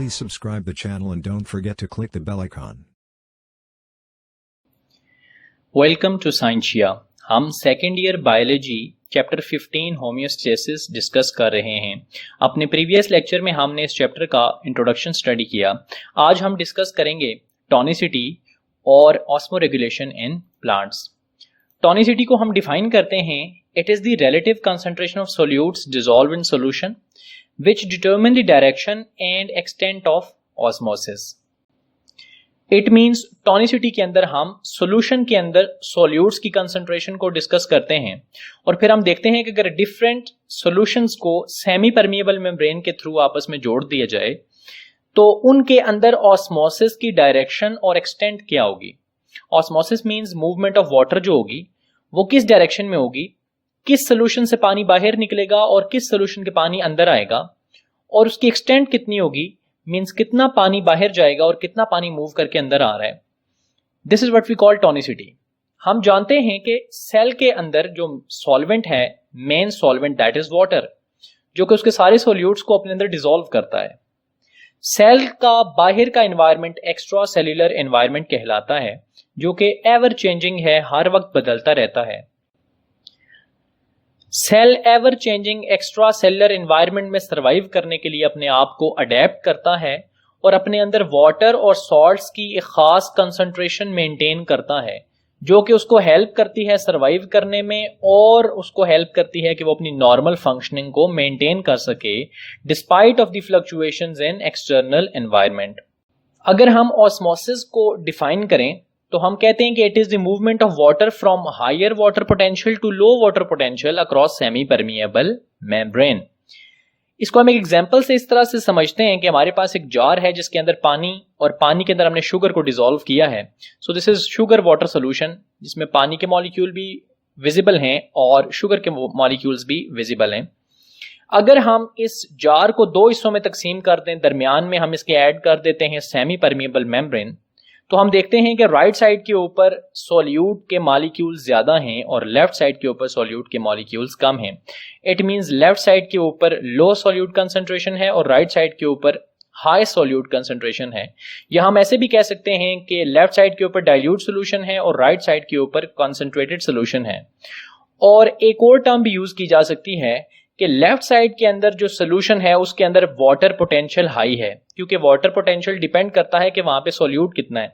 Please subscribe the channel and don't forget to click the bell icon. Welcome to Scientia. हम second year biology chapter 15 homeostasis discuss कर रहे हैं। अपने previous lecture में हमने इस चैप्टर का इंट्रोडक्शन स्टडी किया। आज हम डिस्कस करेंगे टॉनिसिटी और ऑस्मोरेगुलेशन इन प्लांट्स। टॉनिसिटी को हम डिफाइन करते हैं, it is the relative concentration of solutes dissolve in solution which determine the direction and extent of osmosis. It means टॉनिसिटी के अंदर हम सॉल्यूशन के अंदर सॉल्यूट्स की कंसंट्रेशन को डिस्कस करते हैं और फिर हम देखते हैं कि अगर डिफरेंट सॉल्यूशंस को सेमी परमिएबल मेम्ब्रेन के थ्रू आपस में जोड़ दिया जाए तो उनके अंदर ऑस्मोसिस की डायरेक्शन और एक्सटेंट क्या होगी। Osmosis means movement of water जो होगी वो किस डायरेक्शन में होगी, किस सोल्यूशन से पानी बाहर निकलेगा और किस सोल्यूशन के पानी अंदर आएगा, और उसकी एक्सटेंट कितनी होगी, मींस कितना पानी बाहर जाएगा और कितना पानी मूव करके अंदर आ रहा है। This is what we call tonicity. हम जानते हैं कि सेल के अंदर जो सॉल्वेंट है, main solvent that is water, जो कि उसके सारे सॉल्यूट्स को अपने अंदर डिसॉल्व करता है। सेल का बाहर का एनवायरनमेंट एक्स्ट्रा सेल्यूलर एनवायरनमेंट कहलाता है, जो कि एवर चेंजिंग है, हर वक्त बदलता रहता है। Cell ever changing extra cellular environment में सर्वाइव करने के लिए अपने आप को अडेप्ट करता है और अपने अंदर वाटर और सॉल्ट्स की एक खास कंसंट्रेशन मेंटेन करता है, जो कि उसको हेल्प करती है सर्वाइव करने में और उसको हेल्प करती है कि वो अपनी नॉर्मल फंक्शनिंग को मेंटेन कर सके despite of the fluctuations in external environment. अगर हम ऑस्मोसिस को डिफाइन करें तो हम कहते हैं कि it is the movement of water from higher water potential to low water potential across semi permeable membrane. इसको हम एक एग्जांपल से इस तरह से समझते हैं कि हमारे पास एक जार है जिसके अंदर पानी, और पानी के अंदर हमने शुगर को डिसॉल्व किया है। So this is sugar water solution, जिसमें पानी के मॉलिक्यूल भी विजिबल हैं और शुगर के मॉलिक्यूल्स भी विजिबल हैं। अगर हम इस जार को दो हिस्सों में तकसीम कर दें, दरमियान में हम इसके ऐड कर देते हैं सेमी परमिएबल मेम्ब्रेन, तो हम देखते हैं कि राइट साइड के ऊपर सॉल्यूट के मॉलिक्यूल्स ज्यादा हैं और लेफ्ट साइड के ऊपर सॉल्यूट के मॉलिक्यूल्स कम हैं। इट मींस लेफ्ट साइड के ऊपर लो सॉल्यूट कंसंट्रेशन है और राइट साइड के ऊपर हाई सॉल्यूट कंसंट्रेशन है। या हम ऐसे भी कह सकते हैं कि लेफ्ट साइड के ऊपर डाइल्यूट सोल्यूशन है और राइट साइड के ऊपर कंसंट्रेटेड सोल्यूशन है। और एक और टर्म भी यूज की जा सकती है कि लेफ्ट साइड के अंदर जो सोल्यूशन है उसके अंदर वाटर पोटेंशियल हाई है, क्योंकि वाटर पोटेंशियल डिपेंड करता है कि वहां पे सॉल्यूट कितना है।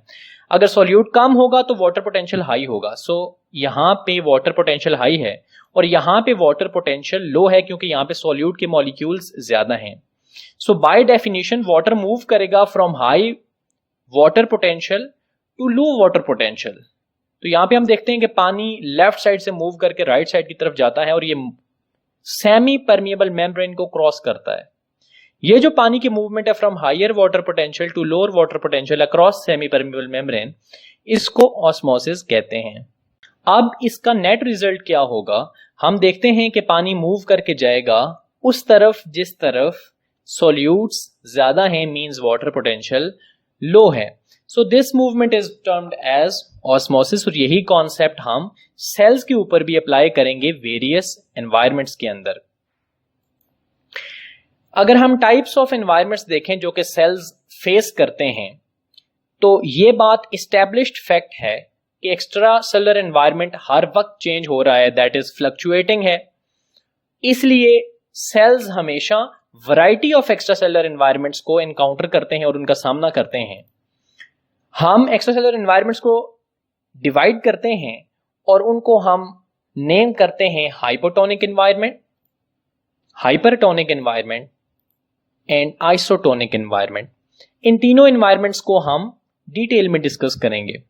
अगर सॉल्यूट कम होगा तो वाटर पोटेंशियल हाई होगा। सो यहाँ पे वाटर पोटेंशियल हाई है और यहाँ पे वाटर पोटेंशियल लो है, क्योंकि यहाँ पे सॉल्यूट के मॉलिक्यूल्स ज्यादा हैं। So by definition water move करेगा from high water potential to low water potential. तो यहाँ पे हम देखते हैं कि पानी लेफ्ट साइड से मूव करके राइट साइड की तरफ जाता है और ये सेमी परमिएबल मेम्ब्रेन को क्रॉस करता है। ये जो पानी की मूवमेंट है from higher water potential to lower water potential across semi permeable membrane, इसको ऑस्मोसिस कहते हैं। अब इसका नेट रिजल्ट क्या होगा, हम देखते हैं कि पानी मूव करके जाएगा उस तरफ जिस तरफ सॉल्यूट्स ज्यादा हैं, मींस वाटर पोटेंशियल लो है। So this movement is termed as osmosis और यही कॉन्सेप्ट हम सेल्स के ऊपर भी अप्लाई करेंगे वेरियस एनवायरनमेंट्स के अंदर। अगर हम टाइप्स ऑफ एनवायरनमेंट्स देखें जो कि सेल्स फेस करते हैं, तो ये बात एस्टैब्लिश्ड फैक्ट है कि एक्स्ट्रा सेलुलर एनवायरनमेंट हर वक्त चेंज हो रहा है, दैट इज फ्लक्चुएटिंग है। इसलिए सेल्स हमेशा variety of extra cellular environments को एनकाउंटर करते हैं और उनका सामना करते हैं। हम एक्स्ट्रा सेलुलर एनवायरनमेंट्स को डिवाइड करते हैं और उनको हम नेम करते हैं hypotonic environment, hypertonic environment and isotonic environment. इन तीनों एनवायरनमेंट्स को हम डिटेल में डिस्कस करेंगे।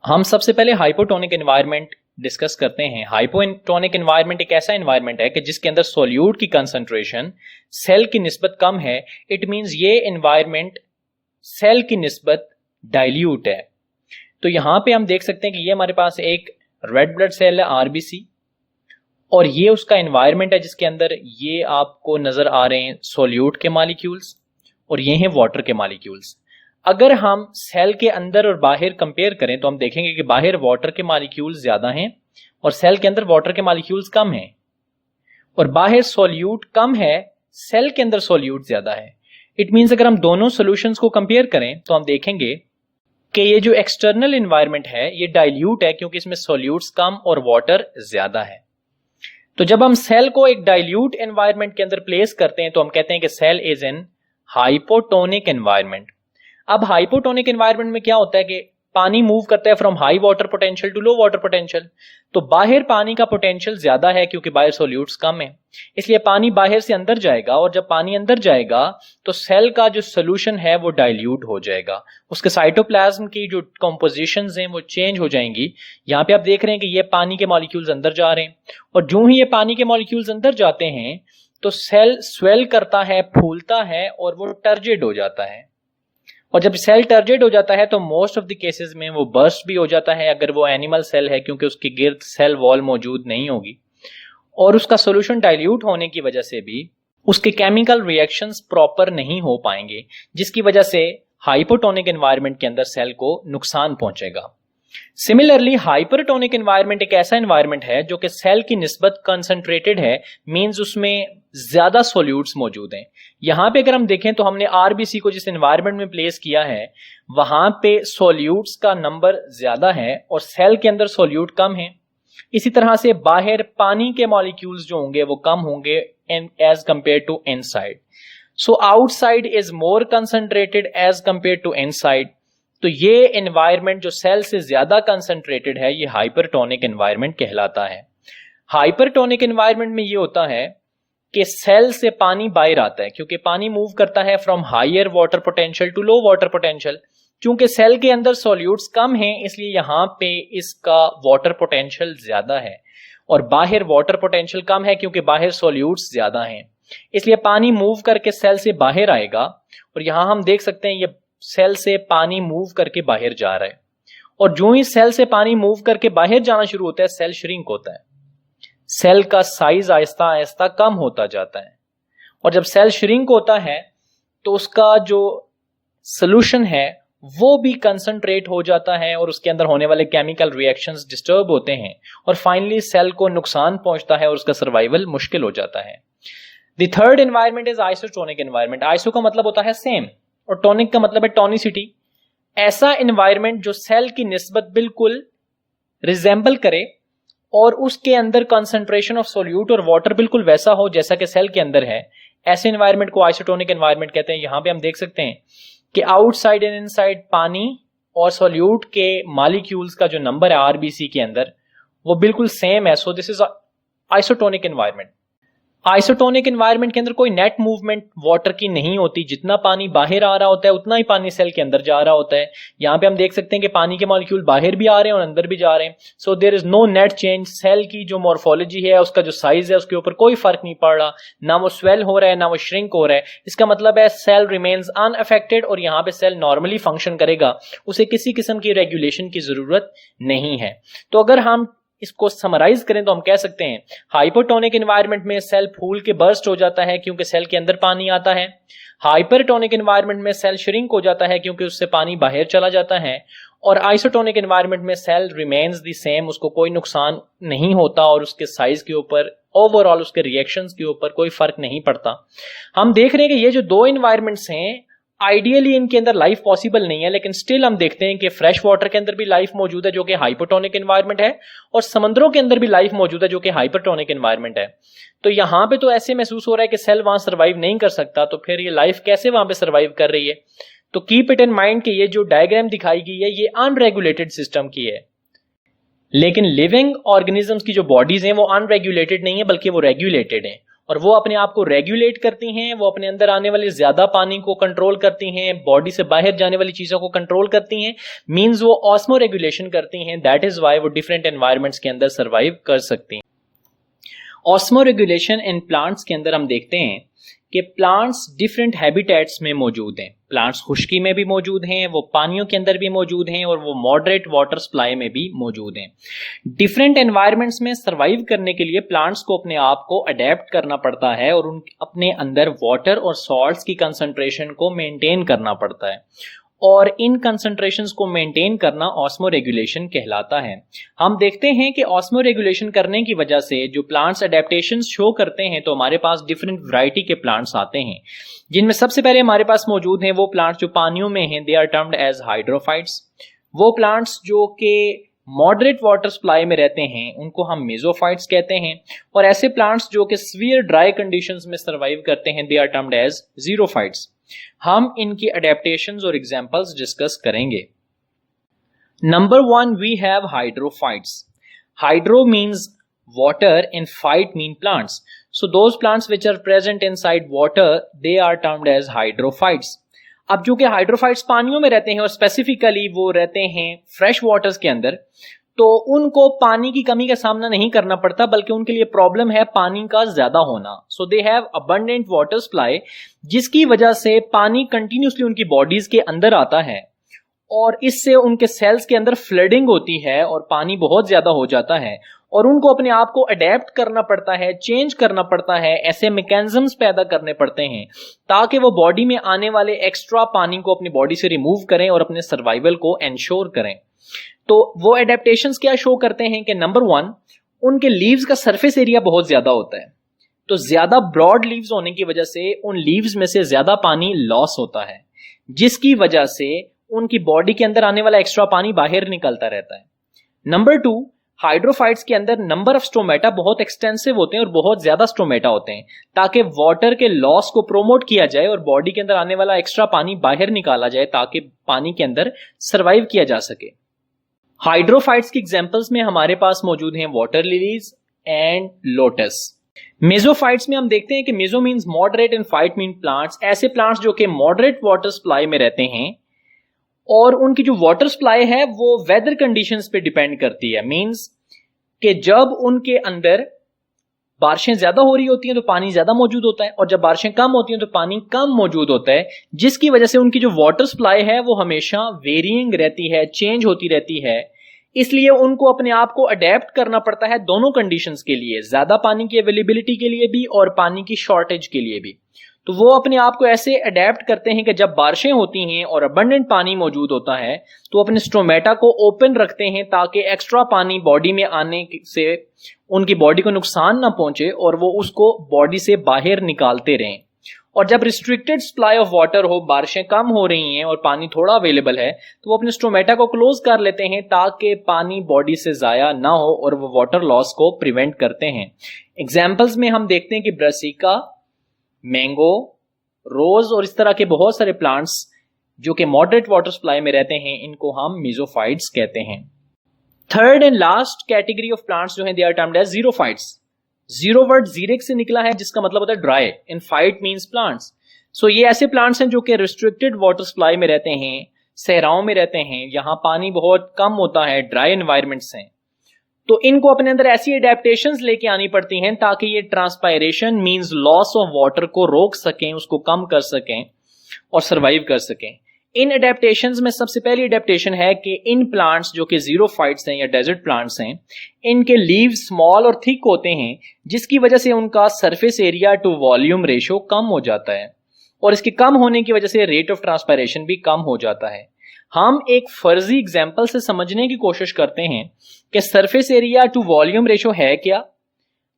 हम सबसे पहले हाइपोटोनिक एनवायरनमेंट डिस्कस करते हैं। हाइपोटोनिक एनवायरनमेंट एक ऐसा एनवायरनमेंट है कि जिसके अंदर सॉल्यूट की कंसंट्रेशन सेल की निस्बत कम है। इट मींस ये एनवायरनमेंट सेल की निस्बत डाइल्यूट है। तो यहां पे हम देख सकते हैं कि ये हमारे पास एक रेड ब्लड सेल है, आरबीसी, और ये उसका एनवायरनमेंट है जिसके अंदर ये आपको नजर आ रहे हैं सॉल्यूट के मॉलिक्यूल्स और ये हैं वाटर के मॉलिक्यूल्स। अगर हम सेल के अंदर और बाहर कंपेयर करें तो हम देखेंगे कि बाहर वाटर के मॉलिक्यूल्स ज्यादा हैं और सेल के अंदर वाटर के मॉलिक्यूल्स कम हैं, और बाहर सॉल्यूट कम है, सेल के अंदर सॉल्यूट ज्यादा है। इट मीन्स अगर हम दोनों सॉल्यूशंस को कंपेयर करें तो हम देखेंगे कि ये जो एक्सटर्नल एनवायरनमेंट है ये डाइल्यूट है क्योंकि इसमें सॉल्यूट्स कम और वाटर ज्यादा है। तो जब हम सेल को एक डाइल्यूट एनवायरनमेंट के अंदर प्लेस करते हैं तो हम कहते हैं कि cell is in hypotonic environment. अब हाइपोटोनिक एनवायरनमेंट में क्या होता है कि पानी मूव करता है from high water potential to low water potential. तो बाहर पानी का पोटेंशियल ज्यादा है क्योंकि बाहर सॉल्यूट्स कम है, इसलिए पानी बाहर से अंदर जाएगा और जब पानी अंदर जाएगा तो सेल का जो सोल्यूशन है वो डाइल्यूट हो जाएगा, उसके साइटोप्लाज्म की जो कंपोजिशंस हैं वो चेंज हो जाएंगी। यहाँ पे आप देख रहे हैं कि ये पानी के मॉलिक्यूल्स अंदर जा रहे हैं और जो ही ये पानी के मॉलिक्यूल्स अंदर जाते हैं तो सेल स्वेल करता है, फूलता है और वो टर्जिड हो जाता है। और जब सेल टर्जिड हो जाता है तो मोस्ट ऑफ द केसेस में वो बर्स्ट भी हो जाता है अगर वो एनिमल सेल है, क्योंकि उसकी गिर्द सेल वॉल मौजूद नहीं होगी और उसका सॉल्यूशन डाइल्यूट होने की वजह से भी उसके केमिकल रिएक्शंस प्रॉपर नहीं हो पाएंगे, जिसकी वजह से हाइपोटोनिक एनवायरनमेंट के अंदर सेल को नुकसान पहुंचेगा। सिमिलरली हाइपरटोनिक एनवायरनमेंट एक ऐसा एनवायरनमेंट है जो कि सेल की निस्बत कंसंट्रेटेड है, मींस उसमें ज्यादा सॉल्यूट्स मौजूद हैं। यहां पे अगर हम देखें तो हमने आरबीसी को जिस एनवायरनमेंट में प्लेस किया है वहां पे सॉल्यूट्स का नंबर ज्यादा है और सेल के अंदर सॉल्यूट कम है। इसी तरह से बाहर पानी के मॉलिक्यूल्स जो होंगे वो कम होंगे as compare to inside. So outside is more concentrated as compare to inside. तो ये एनवायरनमेंट जो सेल से ज्यादा कंसंट्रेटेड है ये हाइपरटोनिक एनवायरनमेंट कहलाता है। हाइपरटोनिक एनवायरनमेंट में ये होता है कि सेल से पानी बाहर आता है क्योंकि पानी मूव करता है from higher water potential to low water potential. चूंकि सेल के अंदर सॉल्यूट्स कम हैं इसलिए यहां पे इसका वाटर पोटेंशियल ज्यादा है और बाहर वाटर पोटेंशियल कम है क्योंकि बाहर सॉल्यूट्स ज्यादा हैं, इसलिए पानी मूव करके सेल से बाहर आएगा। और यहां हम देख सकते हैं ये सेल से पानी मूव करके बाहर जा रहा है और जो ही सेल से पानी मूव करके बाहर जाना शुरू होता है सेल श्रिंक होता है, सेल का साइज आहिस्ता आहिस्ता कम होता जाता है और जब सेल श्रिंक होता है तो उसका जो सोल्यूशन है वो भी कंसंट्रेट हो जाता है और उसके अंदर होने वाले केमिकल रिएक्शंस डिस्टर्ब होते हैं और फाइनली सेल को नुकसान पहुंचता है और उसका सर्वाइवल मुश्किल हो जाता है। The third environment is isotonic environment. Iso का मतलब होता है सेम और टोनिक का मतलब है टोनिसिटी। ऐसा एनवायरनमेंट जो सेल की निस्बत बिल्कुल रिजेंबल करे और उसके अंदर कंसंट्रेशन ऑफ सॉल्यूट और वाटर बिल्कुल वैसा हो जैसा कि सेल के अंदर है, ऐसे एनवायरनमेंट को आइसोटोनिक एनवायरनमेंट कहते हैं। यहां पे हम देख सकते हैं कि आउटसाइड एंड इनसाइड पानी और सॉल्यूट के मॉलिक्यूल्स का जो नंबर है आरबीसी के अंदर वो बिल्कुल सेम है। So this is isotonic environment. Isotonic environment के अंदर कोई नेट मूवमेंट वाटर की नहीं होती, जितना पानी बाहर आ रहा होता है उतना ही पानी सेल के अंदर जा रहा होता है। यहां पे हम देख सकते हैं कि पानी के मॉलिक्यूल बाहर भी आ रहे हैं और अंदर भी जा रहे हैं। So there is no net change. Cell की जो मॉर्फोलॉजी है उसका जो साइज है उसके ऊपर कोई फर्क नहीं पड़ रहा, ना वो स्वेल हो रहा है ना वो श्रिंक हो रहा है। इसका मतलब है सेल रिमेन्स अनअफेक्टेड और यहाँ पे सेल नॉर्मली फंक्शन करेगा, उसे किसी किस्म की रेगुलेशन की जरूरत नहीं है। तो अगर हम इसको समराइज करें तो हम कह सकते हैं हाइपोटोनिक एनवायरनमेंट में सेल फूल के बर्स्ट हो जाता है क्योंकि सेल के अंदर पानी आता है। हाइपरटोनिक एनवायरनमेंट में सेल श्रिंक हो जाता है क्योंकि उससे पानी बाहर चला जाता है। और आइसोटोनिक एनवायरनमेंट में सेल रिमेन्स द सेम, उसको कोई नुकसान नहीं होता और उसके साइज के ऊपर ओवरऑल उसके रिएक्शंस के ऊपर कोई फर्क नहीं पड़ता। हम देख रहे हैं कि ये जो दो एनवायरनमेंट्स हैं आइडियली इनके अंदर लाइफ पॉसिबल नहीं है, लेकिन स्टिल हम देखते हैं कि फ्रेश वाटर के अंदर भी लाइफ मौजूद है जो कि हाइपोटोनिक एनवायरनमेंट है और समंदरों के अंदर भी लाइफ मौजूद है जो कि हाइपरटोनिक एनवायरनमेंट है। तो यहां पे तो ऐसे महसूस हो रहा है कि सेल वहां सर्वाइव नहीं कर सकता, तो फिर ये लाइफ कैसे वहां पे सर्वाइव कर रही है? तो कीप इट इन माइंड कि ये जो डायग्राम दिखाई गई है ये अनरेगुलेटेड सिस्टम की है, लेकिन लिविंग ऑर्गेनिजम्स की जो बॉडीज हैं वो अनरेगुलेटेड नहीं है बल्कि वो रेगुलेटेड हैं और वो अपने आप को रेगुलेट करती हैं। वो अपने अंदर आने वाले ज्यादा पानी को कंट्रोल करती हैं, बॉडी से बाहर जाने वाली चीजों को कंट्रोल करती हैं, मींस वो ऑस्मो रेगुलेशन करती हैं। दैट इज वाई वो डिफरेंट एनवायरनमेंट्स के अंदर सर्वाइव कर सकती हैं। ऑस्मो रेगुलेशन इन प्लांट्स के अंदर हम देखते हैं कि प्लांट्स डिफरेंट हैबिटेट्स में मौजूद हैं। प्लांट्स खुश्की में भी मौजूद हैं, वो पानियों के अंदर भी मौजूद हैं और वो मॉडरेट वाटर सप्लाई में भी मौजूद हैं। डिफरेंट एनवायरनमेंट्स में सर्वाइव करने के लिए प्लांट्स को अपने आप को अडेप्ट करना पड़ता है और उन अपने अंदर वाटर और सॉल्ट्स की कंसंट्रेशन को मेंटेन करना पड़ता है। और इन कंसंट्रेशंस को मेंटेन करना ऑस्मो रेगुलेशन कहलाता है। हम देखते हैं कि ऑस्मो रेगुलेशन करने की वजह से जो प्लांट्स अडेप्टेशंस शो करते हैं तो हमारे पास डिफरेंट वैरायटी के प्लांट्स आते हैं, जिनमें सबसे पहले हमारे पास मौजूद हैं वो प्लांट्स जो पानियों में हैं, they are termed as hydrophytes. वो प्लांट्स जो कि मॉडरेट वाटर सप्लाई में रहते हैं उनको हम मेसोफाइट्स कहते हैं, और ऐसे प्लांट्स जो कि सीवियर ड्राई कंडीशंस में सर्वाइव करते हैं they are termed as xerophytes. हम इनकी अडेप्टेशंस और एग्जांपल्स डिस्कस करेंगे। Number 1 we have hydrophytes. Hydro means water and fight mean plants. So those plants which are present inside water they are termed as hydrophytes. अब जो कि hydrophytes पानियों में रहते हैं और स्पेसिफिकली वो रहते हैं फ्रेश वाटर्स के अंदर, तो उनको पानी की कमी का सामना नहीं करना पड़ता, बल्कि उनके लिए प्रॉब्लम है पानी का ज्यादा होना। So they have abundant water supply, जिसकी वजह से पानी कंटिन्यूसली उनकी बॉडीज के अंदर आता है और इससे उनके सेल्स के अंदर फ्लडिंग होती है और पानी बहुत ज्यादा हो जाता है और उनको अपने आप को अडेप्ट करना पड़ता है, चेंज करना पड़ता है, ऐसे मैकेनिज्म्स पैदा करने पड़ते हैं ताकि वो बॉडी में आने वाले एक्स्ट्रा पानी को अपनी बॉडी से रिमूव करें और अपने सर्वाइवल को एंश्योर करें। तो वो एडेप्टेशंस क्या शो करते हैं कि नंबर 1 उनके लीव्स का सरफेस एरिया बहुत ज्यादा होता है, तो ज्यादा ब्रॉड लीव्स होने की वजह से उन लीव्स में से ज्यादा पानी लॉस होता है, जिसकी वजह से उनकी बॉडी के अंदर आने वाला एक्स्ट्रा पानी बाहर निकलता रहता है। नंबर 2 हाइड्रोफाइट्स के अंदर नंबर ऑफ स्टोमेटा बहुत एक्सटेंसिव होते हैं और बहुत ज्यादा स्टोमेटा होते हैं ताकि वाटर के लॉस को प्रोमोट किया जाए और बॉडी के अंदर आने वाला एक्स्ट्रा पानी बाहर निकाला जाए ताकि पानी के अंदर सर्वाइव किया जा सके। हाइड्रोफाइट्स की एग्जांपल्स में हमारे पास मौजूद हैं वाटर लिलीज एंड लोटस। मेसोफाइट्स में हम देखते हैं कि meso means moderate and fight mean plants, ऐसे प्लांट्स जो कि मॉडरेट वाटर सप्लाई में रहते हैं और उनकी जो वाटर सप्लाई है वो वेदर कंडीशंस पे डिपेंड करती है। मींस कि जब उनके अंदर बारिशें ज्यादा हो रही होती हैं तो पानी ज्यादा मौजूद होता है और जब बारिशें कम होती हैं तो पानी कम मौजूद होता है, जिसकी वजह से उनकी जो वाटर सप्लाई है वो हमेशा वेरिइंग रहती है, चेंज होती रहती है। इसलिए उनको अपने आप को अडेप्ट करना पड़ता है दोनों कंडीशंस के लिए, ज्यादा पानी की अवेलेबिलिटी के लिए भी और पानी की शॉर्टेज के लिए भी। तो वो अपने आप को ऐसे अडेप्ट करते हैं कि जब बारिशें होती हैं और अबंडेंट पानी मौजूद होता है तो अपने स्टोमेटा को ओपन रखते हैं ताकि एक्स्ट्रा पानी बॉडी में आने से उनकी बॉडी को नुकसान ना पहुंचे और वो उसको बॉडी से बाहर निकालते रहें। और जब रिस्ट्रिक्टेड सप्लाई ऑफ वाटर हो, बारिशें कम हो रही हैं और पानी थोड़ा अवेलेबल है, तो वो अपने स्टोमेटा को क्लोज कर लेते हैं ताकि पानी बॉडी से जाया ना हो और वो वाटर लॉस को प्रिवेंट करते हैं। एग्जाम्पल्स में हम देखते हैं कि ब्रासिका, मैंगो, रोज और इस तरह के बहुत सारे प्लांट्स जो कि मॉडरेट वाटर सप्लाई में रहते हैं, इनको हम मेसोफाइट्स कहते हैं। Third and last category of plants जो हैं they are termed as xerophytes. Xero word जीरेक से निकला है जिसका मतलब होता है dry and phyte means plants. So ये ऐसे प्लांट्स हैं जो कि रिस्ट्रिक्टेड वाटर सप्लाई में रहते हैं, सहराओं में रहते हैं, यहाँ पानी बहुत कम होता है, ड्राई एनवायरमेंट्स हैं, तो इनको अपने अंदर ऐसी एडेप्टेशंस लेके आनी पड़ती हैं ताकि ये transpiration means loss of water को रोक सकें, उसको कम कर सकें और सरवाइव कर सकें। इन एडेप्टेशंस में सबसे पहली एडेप्टेशन है कि इन प्लांट्स जो कि ज़ीरोफाइट्स हैं या डेजर्ट प्लांट्स हैं, इनके लीव्स स्मॉल और थिक होते हैं, जिसकी वजह से उनका surface area to volume ratio कम हो जाता है और इसके कम होने की वजह से रेट ऑफ ट्रांसपायरेशन भी कम हो जाता है। हम एक फर्जी एग्जाम्पल से समझने की कोशिश करते हैं कि surface area to volume ratio है क्या,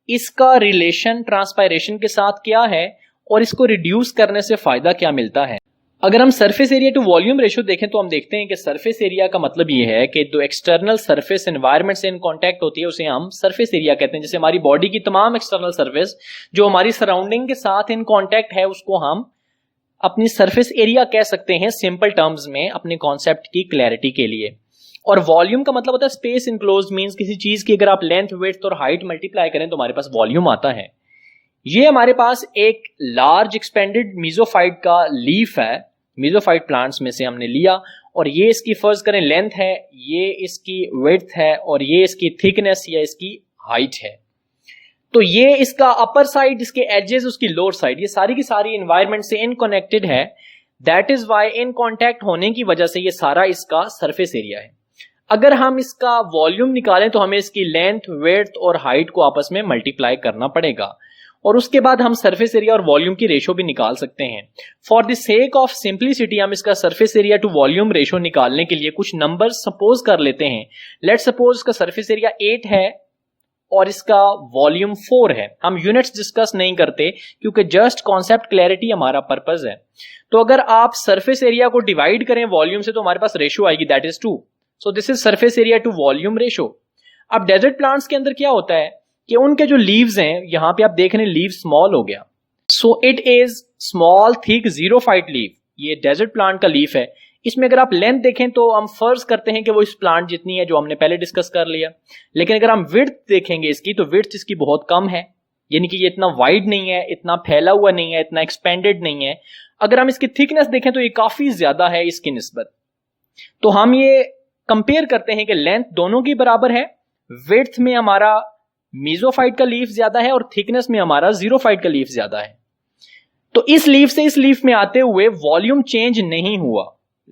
इसका रिलेशन ट्रांसपायरेशन के साथ क्या है और इसको रिड्यूस करने से फायदा क्या मिलता है। अगर हम surface area to volume ratio देखें तो हम देखते हैं कि सरफेस एरिया का मतलब ये है कि जो एक्सटर्नल सरफेस एनवायरनमेंट से इन कांटेक्ट होती है उसे हम सरफेस एरिया कहते हैं। जैसे हमारी बॉडी की तमाम एक्सटर्नल सरफेस जो हमारी सराउंडिंग के साथ इन कांटेक्ट है उसको हम अपनी सरफेस एरिया कह सकते हैं सिंपल टर्म्स में अपने कॉन्सेप्ट की क्लैरिटी के लिए। और वॉल्यूम का मतलब होता है स्पेस इनक्लोज्ड, मींस किसी चीज की अगर आप लेंथ, विड्थ और हाइट मल्टीप्लाई करें तो हमारे पास वॉल्यूम आता है। ये हमारे पास एक लार्ज एक्सपेंडेड मीजोफाइट का लीफ है, मीजोफाइट प्लांट्स में से हमने लिया और ये इसकी फर्ज करें लेंथ है, ये इसकी विड्थ है और ये इसकी थिकनेस या इसकी हाइट है। तो ये इसका अपर साइड, इसके एजेस, उसकी लोअर साइड, ये सारी की सारी एनवायरनमेंट से इनकनेक्टेड है। That is why in contact होने की वजह से ये सारा इसका सरफेस एरिया है। अगर हम इसका वॉल्यूम निकालें तो हमें इसकी लेंथ, विड्थ और हाइट को आपस में मल्टीप्लाई करना पड़ेगा और उसके बाद हम सरफेस एरिया और वॉल्यूम की रेशो भी निकाल सकते हैं। For the sake of simplicity हम इसका surface area to volume ratio निकालने के लिए कुछ नंबर सपोज कर लेते हैं। लेट्स सपोज इसका सरफेस एरिया 8 है और इसका वॉल्यूम 4 है। हम यूनिट्स डिस्कस नहीं करते क्योंकि जस्ट कॉन्सेप्ट क्लैरिटी हमारा पर्पस है। तो अगर आप सरफेस एरिया को डिवाइड करें वॉल्यूम से तो हमारे पास रेशो आएगी, that is 2। So this is surface area to volume ratio. अब डेजर्ट प्लांट्स के अंदर क्या होता है कि उनके जो लीव्स हैं, यहां पे आप देख रहे हैं लीव स्मॉल हो गया, so it is small thick xerophyte leave. ये डेजर्ट प्लांट का लीफ है। इसमें अगर आप लेंथ देखें तो हम फर्ज करते हैं कि वो इस प्लांट जितनी है जो हमने पहले डिस्कस कर लिया। लेकिन अगर हम विड्थ देखेंगे इसकी तो विड्थ इसकी बहुत कम है, यानी कि ये इतना वाइड नहीं है, इतना फैला हुआ नहीं है, इतना एक्सपेंडेड नहीं है। अगर हम इसकी थिकनेस देखें तो ये काफी ज्यादा है इसकी निस्बत। तो हम ये कंपेयर करते हैं कि लेंथ दोनों की बराबर है, विड्थ में हमारा मीजोफाइट का लीफ ज्यादा है और थिकनेस में हमारा जीरोफाइट का लीफ ज्यादा है। तो इस लीफ से इस लीफ में आते हुए वॉल्यूम चेंज नहीं हुआ।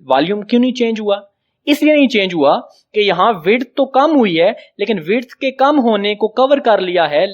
वॉल्यूम क्यों नहीं चेंज हुआ? इसलिए नहीं चेंज हुआ कि यहां विड्थ तो कम हुई है, लेकिन विड्थ के कम होने को कवर कर लिया है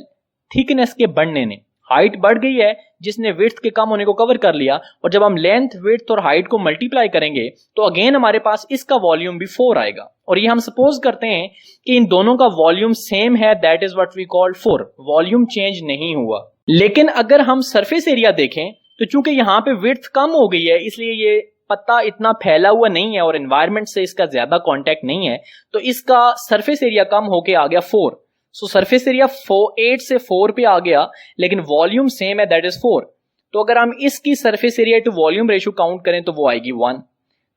थिकनेस के बढ़ने ने। हाइट बढ़ गई है जिसने विड्थ के कम होने को कवर कर लिया, और जब हम लेंथ, विड्थ और हाइट को मल्टीप्लाई करेंगे तो अगेन हमारे पास इसका वॉल्यूम भी 4 आएगा। और ये हम सपोज करते हैं कि इन दोनों का वॉल्यूम सेम है, that is what we called 4। Volume change नहीं हुआ। लेकिन अगर हम सरफेस एरिया देखें तो चूंकि यहां पे विड्थ कम हो गई है, इसलिए ये पत्ता इतना फैला हुआ नहीं है और एनवायरमेंट से इसका ज्यादा कांटेक्ट नहीं है, तो इसका सरफेस एरिया कम होके आ गया 4। सो सरफेस एरिया 8 से 4 पे आ गया, लेकिन वॉल्यूम सेम है, दैट इज 4। तो अगर हम इसकी surface area to volume ratio count करें तो वो आएगी 1।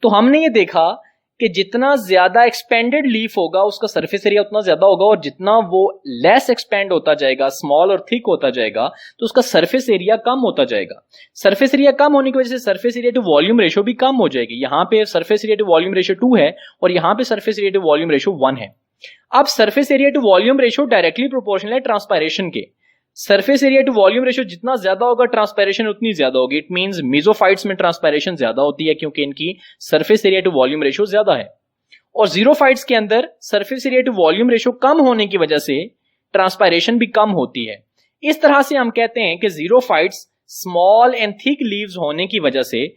तो हमने ये देखा कि जितना ज्यादा एक्सपेंडेड लीफ होगा उसका सरफेस एरिया उतना ज्यादा होगा, और जितना वो लेस एक्सपेंड होता जाएगा, स्मॉल और थिक होता जाएगा, तो उसका सरफेस एरिया कम होता जाएगा। सरफेस एरिया कम होने की वजह से surface area to volume ratio भी कम हो जाएगी। यहां पे surface area to volume ratio 2 है और यहां पे surface area to volume ratio 1 है। अब surface area to volume ratio directly proportional है ट्रांसपायरेशन के। Surface area to volume ratio जितना ज्यादा होगा ट्रांसपायरेशन उतनी ज्यादा होगी। इट मींस मीजोफाइट्स में ट्रांसपायरेशन ज्यादा होती है क्योंकि इनकी surface area to volume ratio ज्यादा है, और जीरोफाइट्स के अंदर surface area to volume ratio कम होने की वजह से ट्रांसपायरेशन भी कम होती है। इस तरह से हम कहते हैं कि xerophytes small and thick leaves होने की वजह से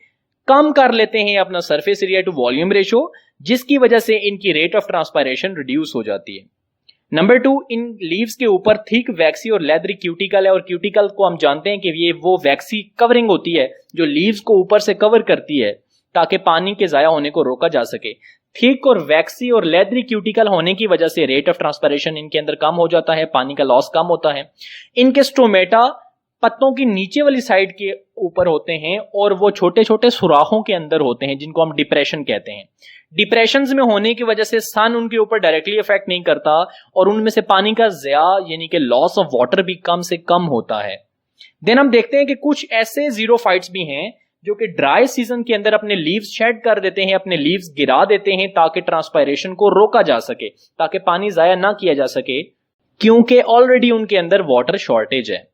कम कर लेते हैं अपना surface area to volume ratio, जिसकी वजह से इनकी रेट ऑफ ट्रांसपायरेशन रिड्यूस हो जाती है। नंबर 2, इन लीव्स के ऊपर थिक वैक्सी और लेदरी क्यूटिकल है, और क्यूटिकल को हम जानते हैं कि ये वो वैक्सी कवरिंग होती है जो लीव्स को ऊपर से कवर करती है ताकि पानी के जाया होने को रोका जा सके। थिक और वैक्सी और लेदरी क्यूटिकल होने की वजह से रेट ऑफ ट्रांसपायरेशन इनके अंदर कम हो जाता है, पानी का लॉस कम होता है। इनके स्टोमेटा पत्तों की नीचे वाली साइड के ऊपर होते हैं और वो छोटे छोटे सुराखों के अंदर होते हैं जिनको हम डिप्रेशन कहते हैं। डिप्रेशंस में होने की वजह से सन उनके ऊपर डायरेक्टली इफेक्ट नहीं करता और उनमें से पानी का ज़या यानी कि लॉस ऑफ वाटर भी कम से कम होता है। देन हम देखते हैं कि कुछ ऐसे जीरोफाइट्स भी हैं जो कि ड्राई सीजन के अंदर अपने लीव्स शेड कर देते हैं, अपने लीव्स गिरा देते हैं ताकि ट्रांसपायरेशन को रोका जा सके, ताकि पानी जाया ना किया जा सके, क्योंकि ऑलरेडी उनके अंदर वाटर शॉर्टेज है।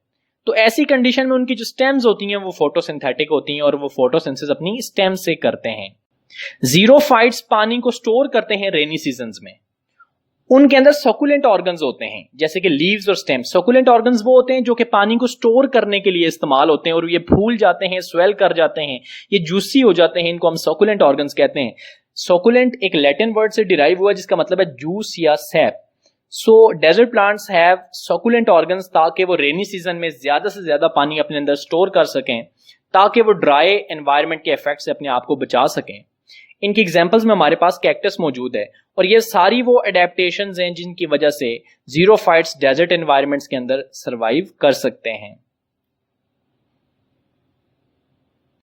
तो ऐसी कंडीशन में उनकी जो स्टेम्स होती हैं वो फोटोसिंथेटिक होती हैं और वो फोटोसिंथेसिस अपनी स्टेम से करते हैं। जीरोफाइट्स पानी को स्टोर करते हैं रेनी सीजन्स में। उनके अंदर सकुलेंट ऑर्गन्स होते हैं जैसे कि लीव्स और स्टेम्स। सकुलेंट ऑर्गन्स वो होते हैं जो कि पानी को स्टोर करने के लिए इस्तेमाल होते हैं और ये फूल जाते हैं, स्वेल कर जाते हैं, ये जूसी हो जाते हैं, इनको हम सकुलेंट ऑर्गन्स कहते हैं। सकुलेंट एक लैटिन वर्ड से डिराइव हुआ जिसका मतलब है जूस या sap. So desert plants have succulent organs ताकि वो रेनी सीजन में ज्यादा से ज्यादा पानी अपने अंदर स्टोर कर सकें, ताकि वो ड्राई एनवायरनमेंट के इफेक्ट से अपने आप को बचा सकें। इनकी एग्जांपल्स में हमारे पास कैक्टस मौजूद है और ये सारी वो एडेप्टेशंस हैं जिनकी वजह से जीरोफाइट्स डेजर्ट एनवायरनमेंट्स के अंदर सरवाइव कर सकते हैं।